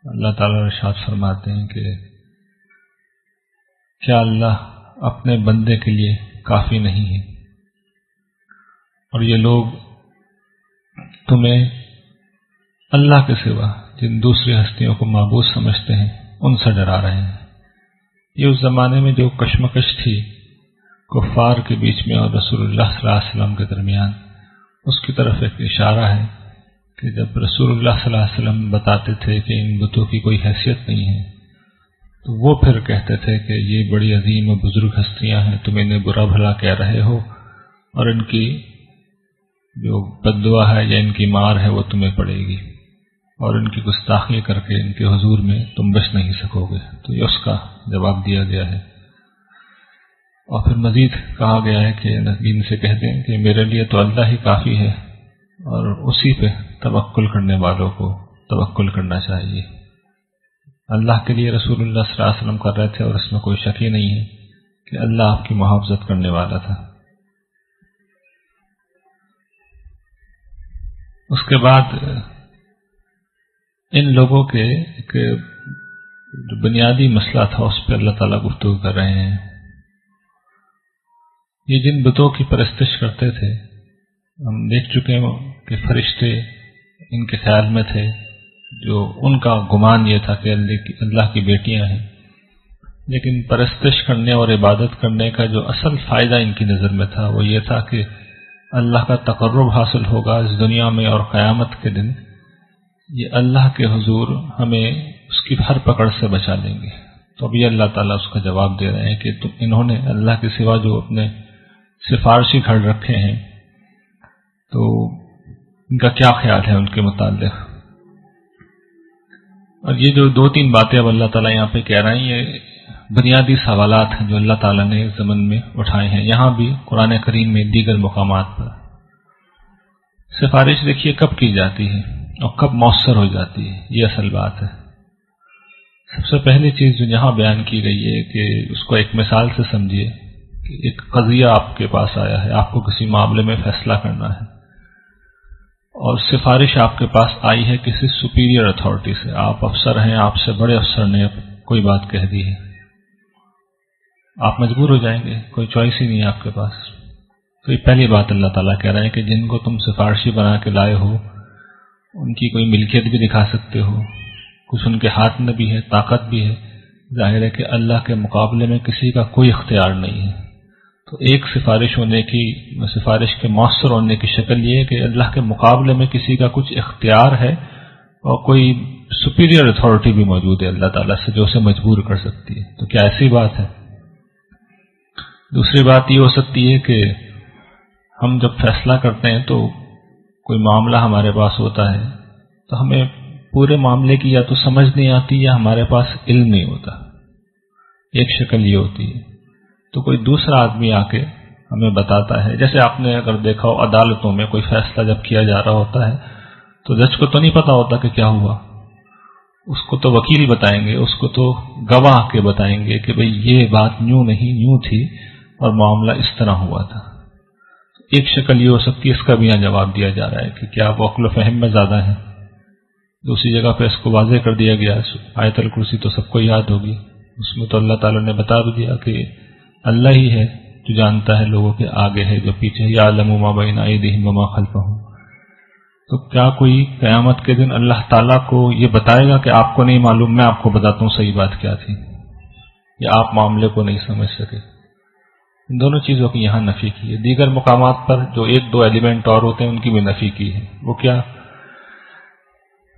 اللہ تعالیٰ ارشاد فرماتے ہیں کہ کیا اللہ اپنے بندے کے لیے کافی نہیں ہے، اور یہ لوگ تمہیں اللہ کے سوا جن دوسری ہستیوں کو معبود سمجھتے ہیں ان سے ڈرا رہے ہیں۔ یہ اس زمانے میں جو کشمکش تھی کفار کے بیچ میں اور رسول اللہ صلی اللہ علیہ وسلم کے درمیان، اس کی طرف ایک اشارہ ہے کہ جب رسول اللہ صلی اللہ علیہ وسلم بتاتے تھے کہ ان بتوں کی کوئی حیثیت نہیں ہے، تو وہ پھر کہتے تھے کہ یہ بڑی عظیم و بزرگ ہستیاں ہیں، تم انہیں برا بھلا کہہ رہے ہو، اور ان کی جو بد دعا ہے یا ان کی مار ہے وہ تمہیں پڑے گی، اور ان کی گستاخی کر کے ان کے حضور میں تم بچ نہیں سکو گے۔ تو یہ اس کا جواب دیا گیا ہے۔ اور پھر مزید کہا گیا ہے کہ ان سے کہہ دیں کہ میرے لیے تو اللہ ہی کافی ہے، اور اسی پہ توکل کرنے والوں کو توکل کرنا چاہیے۔ اللہ کے لیے رسول اللہ صلی اللہ علیہ وسلم کر رہے تھے، اور اس میں کوئی شک ہی نہیں ہے کہ اللہ آپ کی محافظت کرنے والا تھا۔ اس کے بعد ان لوگوں کے ایک جو بنیادی مسئلہ تھا اس پہ اللہ تعالیٰ گفتگو کر رہے ہیں۔ یہ جن بتوں کی پرستش کرتے تھے، ہم دیکھ چکے ہیں کہ فرشتے ان کے خیال میں تھے، جو ان کا گمان یہ تھا کہ اللہ کی بیٹیاں ہیں، لیکن پرستش کرنے اور عبادت کرنے کا جو اصل فائدہ ان کی نظر میں تھا وہ یہ تھا کہ اللہ کا تقرب حاصل ہوگا اس دنیا میں، اور قیامت کے دن یہ اللہ کے حضور ہمیں اس کی ہر پکڑ سے بچا لیں گے۔ تو اب یہ اللہ تعالیٰ اس کا جواب دے رہے ہیں کہ انہوں نے اللہ کے سوا جو اپنے سفارشی گھڑ رکھے ہیں، تو ان کا کیا خیال ہے ان کے متعلق۔ اور یہ جو دو تین باتیں اب اللہ تعالیٰ یہاں پہ کہہ رہے ہیں، یہ بنیادی سوالات ہیں جو اللہ تعالیٰ نے اس زمن میں اٹھائے ہیں، یہاں بھی قرآن کریم میں دیگر مقامات پر۔ سفارش دیکھیے کب کی جاتی ہے اور کب مؤثر ہو جاتی ہے، یہ اصل بات ہے۔ سب سے پہلی چیز جو یہاں بیان کی گئی ہے کہ اس کو ایک مثال سے سمجھیے کہ ایک قضیہ آپ کے پاس آیا ہے، آپ کو کسی معاملے میں فیصلہ کرنا ہے، اور سفارش آپ کے پاس آئی ہے کسی سپیریئر اتھارٹی سے، آپ افسر ہیں، آپ سے بڑے افسر نے کوئی بات کہہ دی ہے، آپ مجبور ہو جائیں گے، کوئی چوائس ہی نہیں ہے آپ کے پاس۔ تو یہ پہلی بات اللہ تعالیٰ کہہ رہے ہیں کہ جن کو تم سفارشی بنا کے لائے ہو ان کی کوئی ملکیت بھی دکھا سکتے ہو، کچھ ان کے ہاتھ میں بھی ہے، طاقت بھی ہے، ظاہر ہے کہ اللہ کے مقابلے میں کسی کا کوئی اختیار نہیں ہے۔ تو ایک سفارش کے مؤثر ہونے کی شکل یہ ہے کہ اللہ کے مقابلے میں کسی کا کچھ اختیار ہے، اور کوئی سپیریئر اتھارٹی بھی موجود ہے اللہ تعالیٰ سے جو اسے مجبور کر سکتی ہے۔ تو کیا ایسی بات ہے؟ دوسری بات یہ ہو سکتی ہے کہ ہم جب فیصلہ کرتے ہیں تو کوئی معاملہ ہمارے پاس ہوتا ہے، تو ہمیں پورے معاملے کی یا تو سمجھ نہیں آتی یا ہمارے پاس علم نہیں ہوتا، ایک شکل یہ ہوتی ہے۔ تو کوئی دوسرا آدمی آ کے ہمیں بتاتا ہے، جیسے آپ نے اگر دیکھا ہو عدالتوں میں کوئی فیصلہ جب کیا جا رہا ہوتا ہے تو جج کو تو نہیں پتا ہوتا کہ کیا ہوا، اس کو تو وکیل بتائیں گے، اس کو تو گواہ کے بتائیں گے کہ بھئی یہ بات یوں نہیں یوں تھی اور معاملہ اس طرح ہوا تھا۔ ایک شکل یہ ہو سکتی ہے، اس کا بھی یہاں جواب دیا جا رہا ہے کہ کیا وہ عقل و فہم میں زیادہ ہے۔ دوسری جگہ پہ اس کو واضح کر دیا گیا، آیت الکرسی تو سب کو یاد ہوگی، اس میں تو اللہ تعالیٰ نے بتا بھی دیا کہ اللہ ہی ہے جو جانتا ہے لوگوں کے آگے ہے جو پیچھے، یعلم ما بین ایدیہم وما خلفہم۔ تو کیا کوئی قیامت کے دن اللہ تعالیٰ کو یہ بتائے گا کہ آپ کو نہیں معلوم، میں آپ کو بتاتا ہوں صحیح بات کیا تھی، یا آپ معاملے کو نہیں سمجھ سکے؟ ان دونوں چیزوں کی یہاں نفی کی ہے۔ دیگر مقامات پر جو ایک دو ایلیمنٹ اور ہوتے ہیں ان کی بھی نفی کی ہے۔ وہ کیا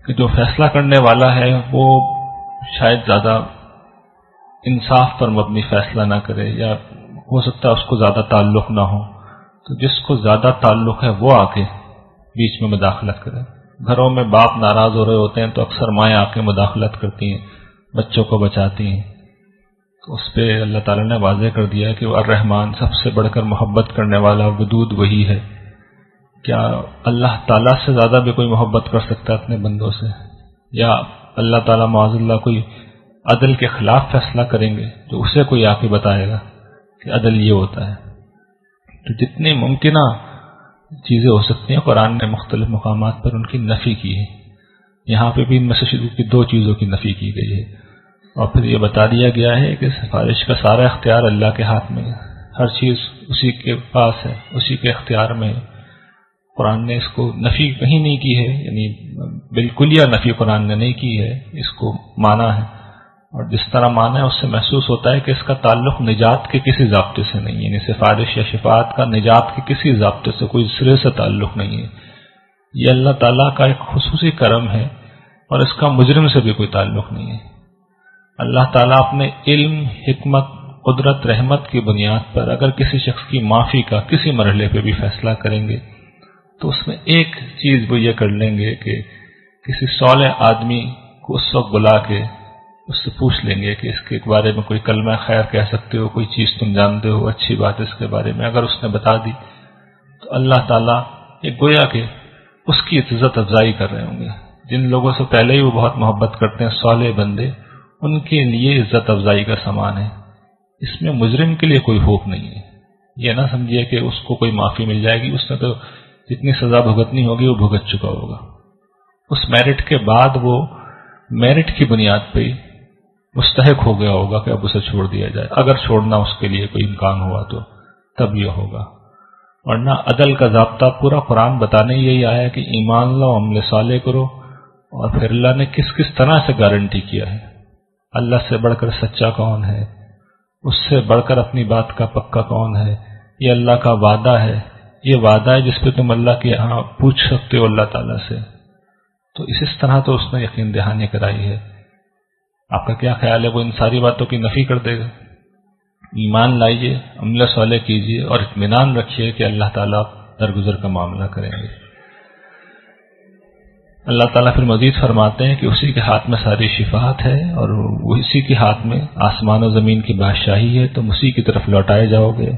کہ جو فیصلہ کرنے والا ہے وہ شاید زیادہ انصاف پر مبنی فیصلہ نہ کرے، یا ہو سکتا ہے اس کو زیادہ تعلق نہ ہو، تو جس کو زیادہ تعلق ہے وہ آ کے بیچ میں مداخلت کرے۔ گھروں میں باپ ناراض ہو رہے ہوتے ہیں تو اکثر مائیں آ کے مداخلت کرتی ہیں، بچوں کو بچاتی ہیں۔ تو اس پہ اللہ تعالیٰ نے واضح کر دیا کہ وہ الرحمن، سب سے بڑھ کر محبت کرنے والا ودود وہی ہے۔ کیا اللہ تعالیٰ سے زیادہ بھی کوئی محبت کر سکتا ہے اپنے بندوں سے؟ یا اللہ تعالیٰ معاذ اللہ کوئی عدل کے خلاف فیصلہ کریں گے جو اسے کوئی آ کے بتائے گا کہ عدل یہ ہوتا ہے؟ تو جتنی ممکنہ چیزیں ہو سکتی ہیں قرآن نے مختلف مقامات پر ان کی نفی کی ہے۔ یہاں پہ بھی ان میں سے شروع کی دو چیزوں کی نفی کی گئی ہے، اور پھر یہ بتا دیا گیا ہے کہ سفارش کا سارا اختیار اللہ کے ہاتھ میں ہے، ہر چیز اسی کے پاس ہے، اسی کے اختیار میں ہے۔ قرآن نے اس کو نفی کہیں نہیں کی ہے، یعنی بالکل یا نفی قرآن نے نہیں کی ہے، اس کو مانا ہے، اور جس طرح مانا ہے اس سے محسوس ہوتا ہے کہ اس کا تعلق نجات کے کسی ضابطے سے نہیں ہے، یعنی سفارش یا شفاعت کا نجات کے کسی ضابطے سے کوئی سرے سے تعلق نہیں ہے، یہ اللہ تعالیٰ کا ایک خصوصی کرم ہے، اور اس کا مجرم سے بھی کوئی تعلق نہیں ہے۔ اللہ تعالیٰ اپنے علم، حکمت، قدرت، رحمت کی بنیاد پر اگر کسی شخص کی معافی کا کسی مرحلے پہ بھی فیصلہ کریں گے تو اس میں ایک چیز وہ یہ کر لیں گے کہ کسی صالح آدمی کو اس وقت بلا کے اس سے پوچھ لیں گے کہ اس کے بارے میں کوئی کلمہ خیر کہہ سکتے ہو، کوئی چیز تم جانتے ہو اچھی بات اس کے بارے میں، اگر اس نے بتا دی تو اللہ تعالیٰ ایک گویا کہ اس کی عزت افزائی کر رہے ہوں گے۔ جن لوگوں سے پہلے ہی وہ بہت محبت کرتے ہیں، صالح بندے، ان کے لیے عزت افزائی کا سامان ہے۔ اس میں مجرم کے لیے کوئی خوف نہیں ہے، یہ نہ سمجھیے کہ اس کو کوئی معافی مل جائے گی، اس نے تو جتنی سزا بھگتنی ہوگی وہ بھگت چکا ہوگا۔ اس میرٹ کے بعد وہ میرٹ کی بنیاد پہ مستحق ہو گیا ہوگا کہ اب اسے چھوڑ دیا جائے، اگر چھوڑنا اس کے لیے کوئی امکان ہوا تو تب یہ ہوگا، ورنہ عدل کا ضابطہ پورا قرآن بتانے یہی آیا کہ ایمان لاؤ، عمل صالح کرو، اور پھر اللہ نے کس کس طرح سے گارنٹی کیا ہے۔ اللہ سے بڑھ کر سچا کون ہے، اس سے بڑھ کر اپنی بات کا پکا کون ہے؟ یہ اللہ کا وعدہ ہے، یہ وعدہ ہے جس پہ تم اللہ کے یہاں پوچھ سکتے ہو اللہ تعالیٰ سے، تو اس طرح تو اس نے یقین دہانی کرائی ہے۔ آپ کا کیا خیال ہے وہ ان ساری باتوں کی نفی کر دے گا؟ ایمان لائیے، عمل صالح کیجیے، اور اطمینان رکھیے کہ اللہ تعالیٰ درگزر کا معاملہ کریں گے۔ اللہ تعالیٰ پھر مزید فرماتے ہیں کہ اسی کے ہاتھ میں ساری شفاعت ہے، اور وہ اسی کے ہاتھ میں آسمان و زمین کی بادشاہی ہے، تم اسی کی طرف لوٹائے جاؤ گے۔